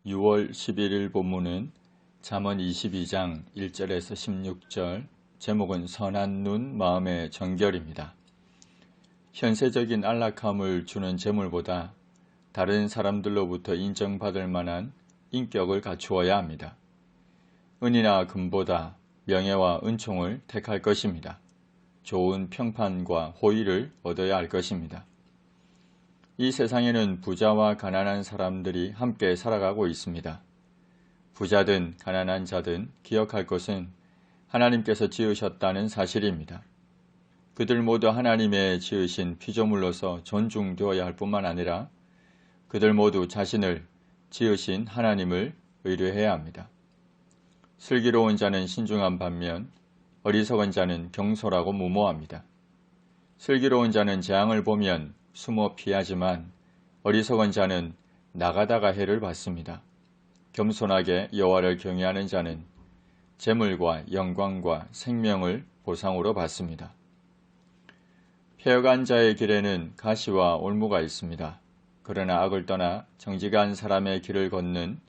6월 11일 본문은 잠언 22장 1절에서 16절, 제목은 선한 눈 마음의 정결입니다. 현세적인 안락함을 주는 재물보다 다른 사람들로부터 인정받을 만한 인격을 갖추어야 합니다. 은이나 금보다 명예와 은총을 택할 것입니다. 좋은 평판과 호의를 얻어야 할 것입니다. 이 세상에는 부자와 가난한 사람들이 함께 살아가고 있습니다. 부자든 가난한 자든 기억할 것은 하나님께서 지으셨다는 사실입니다. 그들 모두 하나님의 지으신 피조물로서 존중되어야 할 뿐만 아니라 그들 모두 자신을 지으신 하나님을 의뢰해야 합니다. 슬기로운 자는 신중한 반면 어리석은 자는 경솔하고 무모합니다. 슬기로운 자는 재앙을 보면 숨어 피하지만 어리석은 자는 나가다가 해를 받습니다. 겸손하게 여호와를 경외하는 자는 재물과 영광과 생명을 보상으로 받습니다. 폐역한 자의 길에는 가시와 올무가 있습니다. 그러나 악을 떠나 정직한 사람의 길을 걷는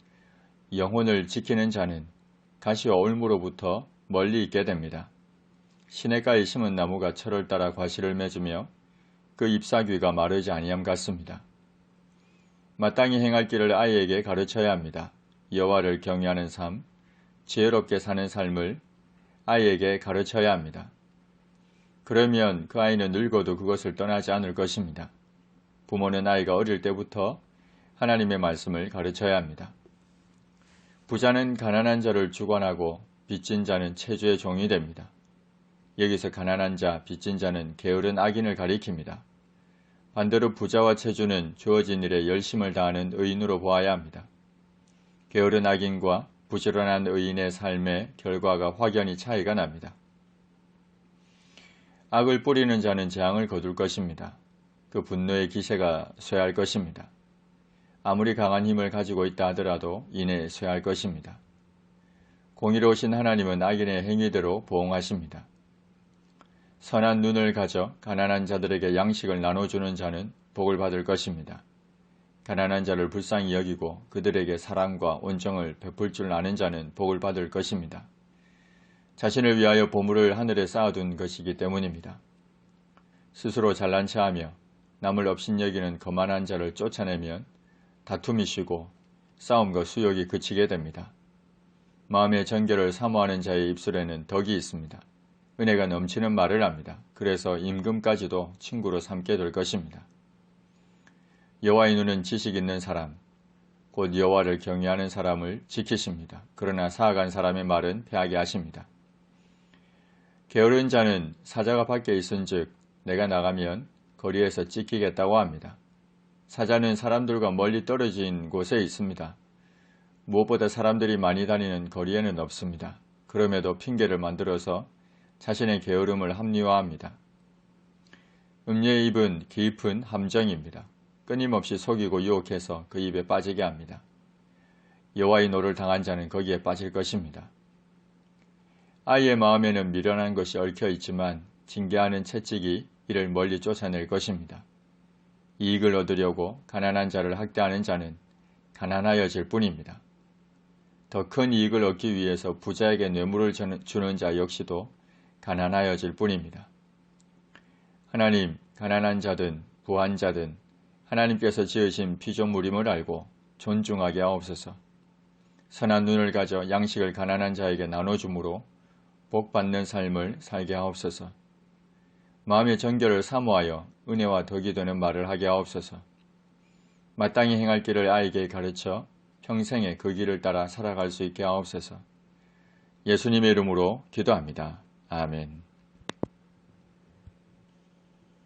영혼을 지키는 자는 가시와 올무로부터 멀리 있게 됩니다. 시냇가에 심은 나무가 철을 따라 과실을 맺으며 그 잎사귀가 마르지 아니함 같습니다. 마땅히 행할 길을 아이에게 가르쳐야 합니다. 여호와를 경외하는 삶, 지혜롭게 사는 삶을 아이에게 가르쳐야 합니다. 그러면 그 아이는 늙어도 그것을 떠나지 않을 것입니다. 부모는 아이가 어릴 때부터 하나님의 말씀을 가르쳐야 합니다. 부자는 가난한 자를 주관하고 빚진 자는 체주의 종이 됩니다. 여기서 가난한 자, 빚진 자는 게으른 악인을 가리킵니다. 반대로 부자와 체주는 주어진 일에 열심을 다하는 의인으로 보아야 합니다. 게으른 악인과 부지런한 의인의 삶의 결과가 확연히 차이가 납니다. 악을 뿌리는 자는 재앙을 거둘 것입니다. 그 분노의 기세가 쇠할 것입니다. 아무리 강한 힘을 가지고 있다 하더라도 이내 쇠할 것입니다. 공의로우신 하나님은 악인의 행위대로 보응하십니다. 선한 눈을 가져 가난한 자들에게 양식을 나눠주는 자는 복을 받을 것입니다. 가난한 자를 불쌍히 여기고 그들에게 사랑과 온정을 베풀 줄 아는 자는 복을 받을 것입니다. 자신을 위하여 보물을 하늘에 쌓아둔 것이기 때문입니다. 스스로 잘난 체하며 남을 업신여기는 거만한 자를 쫓아내면 다툼이 쉬고 싸움과 수욕이 그치게 됩니다. 마음의 정결을 사모하는 자의 입술에는 덕이 있습니다. 은혜가 넘치는 말을 합니다. 그래서 임금까지도 친구로 삼게 될 것입니다. 여호와의 눈은 지식 있는 사람, 곧 여호와를 경외하는 사람을 지키십니다. 그러나 사악한 사람의 말은 패하게 하십니다. 게으른 자는 사자가 밖에 있은즉 내가 나가면 거리에서 찢기겠다고 합니다. 사자는 사람들과 멀리 떨어진 곳에 있습니다. 무엇보다 사람들이 많이 다니는 거리에는 없습니다. 그럼에도 핑계를 만들어서 자신의 게으름을 합리화합니다. 음녀의 입은 깊은 함정입니다. 끊임없이 속이고 유혹해서 그 입에 빠지게 합니다. 여호와의 노를 당한 자는 거기에 빠질 것입니다. 아이의 마음에는 미련한 것이 얽혀 있지만 징계하는 채찍이 이를 멀리 쫓아낼 것입니다. 이익을 얻으려고 가난한 자를 학대하는 자는 가난하여질 뿐입니다. 더 큰 이익을 얻기 위해서 부자에게 뇌물을 주는 자 역시도 가난하여질 뿐입니다. 하나님, 가난한 자든 부한 자든 하나님께서 지으신 피조물임을 알고 존중하게 하옵소서. 선한 눈을 가져 양식을 가난한 자에게 나눠줌으로 복받는 삶을 살게 하옵소서. 마음의 정결을 사모하여 은혜와 덕이 되는 말을 하게 하옵소서. 마땅히 행할 길을 아이에게 가르쳐 평생에 그 길을 따라 살아갈 수 있게 하옵소서. 예수님의 이름으로 기도합니다. 아멘.